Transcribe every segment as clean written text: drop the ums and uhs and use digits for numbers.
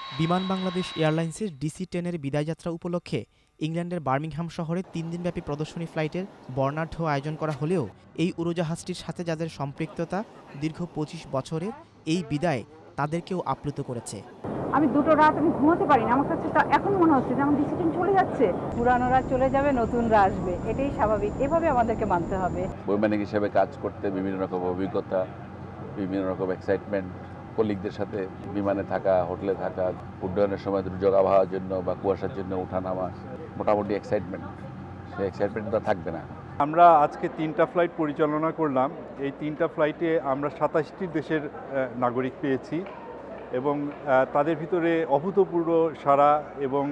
বিমান বাংলাদেশ এয়ারলাইন্সের DC-10 বিদায়যাত্রা উপলক্ষে ইংল্যান্ডের বার্মিংহাম শহরে 3 দিনব্যাপী প্রদর্শনী ফ্লাইটের বর্ণাঢ্য আয়োজন করা হলেও এই উড়োজাহাজটির সাথে যাদের সম্পৃক্ততা দীর্ঘ 25 বছরের, এই বিদায় তাদেরকেও আপ্লুত করেছে। আমি দুটো রাত আমি ঘুমাতে পারিনি। আমার কাছে এখন মনে হচ্ছে যে আমার DC-10 চলে যাচ্ছে। পুরানোরা চলে যাবে, নতুনরা আসবে, এটাই স্বাভাবিক। এভাবে আমাদেরকে মানতে হবে। বৈমানিক হিসেবে কাজ করতে বিভিন্ন রকম অভিজ্ঞতা, বিভিন্ন রকম এক্সাইটমেন্ট, কলিগদের সাথে বিমানে থাকা, হোটেলে থাকা, উড্ডয়নের সময় দুর্যোগ আবহাওয়ার জন্য বা কুয়াশার জন্য ওঠানামা, মোটামুটি এক্সাইটমেন্ট, সেই এক্সাইটমেন্টটা থাকবে না। আমরা আজকে 3টা ফ্লাইট পরিচালনা করলাম। এই 3টা ফ্লাইটে আমরা 27টি দেশের নাগরিক পেয়েছি এবং তাদের ভিতরে অভূতপূর্ব সাড়া এবং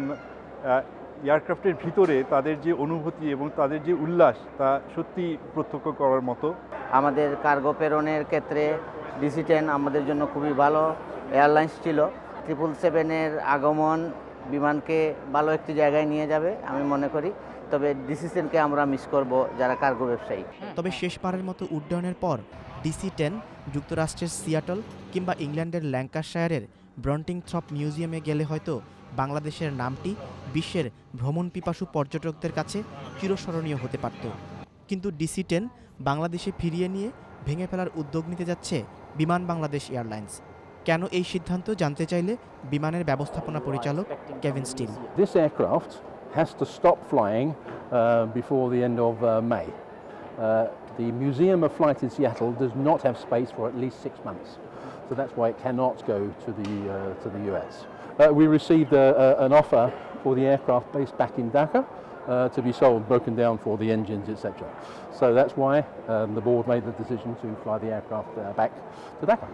এয়ারক্রাফটের ভিতরে তাদের যে অনুভূতি এবং তাদের যে উল্লাস তা সত্যি প্রত্যক্ষ করার মতো। আমাদের কার্গো প্রেরণের ক্ষেত্রে DC-10 আমাদের জন্য খুবই ভালো এয়ারলাইন্স ছিল। 777-এর আগমন বিমানকে ভালো একটি জায়গায় নিয়ে যাবে আমি মনে করি। তবে DC-10কে আমরা মিস করব যারা কার্গো ব্যবসায়ী। তবে শেষবারের মতো উড্ডয়নের পর DC-10 যুক্তরাষ্ট্রের সিয়াটল কিংবা ইংল্যান্ডের ল্যাঙ্কাশায়ারের ব্রন্টিংথ্রপ মিউজিয়ামে গেলে হয়তো বাংলাদেশের নামটি বিশ্বের ভ্রমণ পিপাসু পর্যটকদের কাছে চিরস্মরণীয় হতে পারত। কিন্তু DC-10 বাংলাদেশে ফিরিয়ে নিয়ে ভেঙে ফেলার উদ্যোগ নিতে যাচ্ছে বিমান বাংলাদেশ এয়ারলাইন্স। কেন এই সিদ্ধান্ত জানতে চাইলে বিমানের ব্যবস্থাপনা পরিচালক Kevin Steel. This aircraft has to stop flying before the end of May. The Museum of Flight in Seattle does not have space for at least 6 months, so that's why it cannot go to the US. We received an offer for the aircraft based back in Dhaka to be sold, broken down for the engines, etc. So that's why the board made the decision to fly the aircraft back to Dhaka.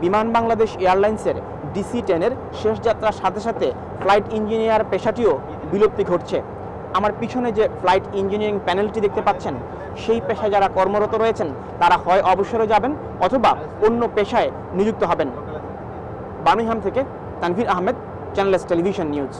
বিমান বাংলাদেশ এয়ারলাইন্সের DC-10-এর শেষ যাত্রার সাথে সাথে flight engineer পেশাটিও বিলুপ্তি ঘটছে। আমার পিছনে যে ফ্লাইট ইঞ্জিনিয়ারিং প্যানেলটি দেখতে পাচ্ছেন, সেই পেশায় যারা কর্মরত রয়েছেন তারা হয় অবসরে যাবেন অথবা অন্য পেশায় নিযুক্ত হবেন। বার্মিংহাম থেকে Tanvir Ahmed, channel S television news.